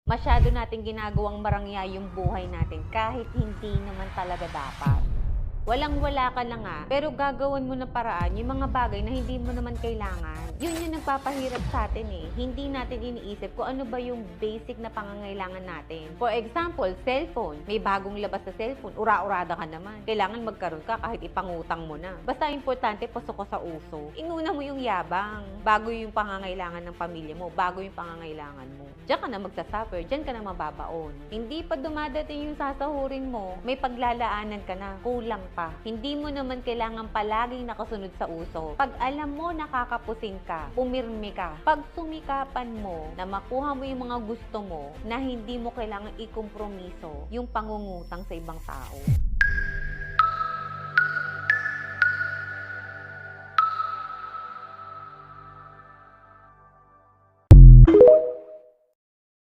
Masyado nating ginagawang marangya yung buhay natin kahit hindi naman talaga dapat. Walang-wala ka na nga, pero gagawan mo ng paraan yung mga bagay na hindi mo naman kailangan. Yun yung nagpapahirap sa atin eh. Hindi natin iniisip kung ano ba yung basic na pangangailangan natin. For example, cellphone. May bagong labas sa cellphone, ura-urada ka naman. Kailangan magkaroon ka kahit ipangutang mo na. Basta importante, pasok ka sa uso. Inuna mo yung yabang, bago yung pangangailangan ng pamilya mo, bago yung pangangailangan mo. Diyan ka na magsasuffer, diyan ka na mababaon. Hindi pa dumadating yung sasahurin mo, may paglalaanan ka na, kulang pa. Hindi mo naman kailangan palaging nakasunod sa uso. Pag alam mo nakakapusin ka, pumirmi ka. Pag sumikapan mo na makuha mo yung mga gusto mo na hindi mo kailangan ikompromiso yung pangungutang sa ibang tao.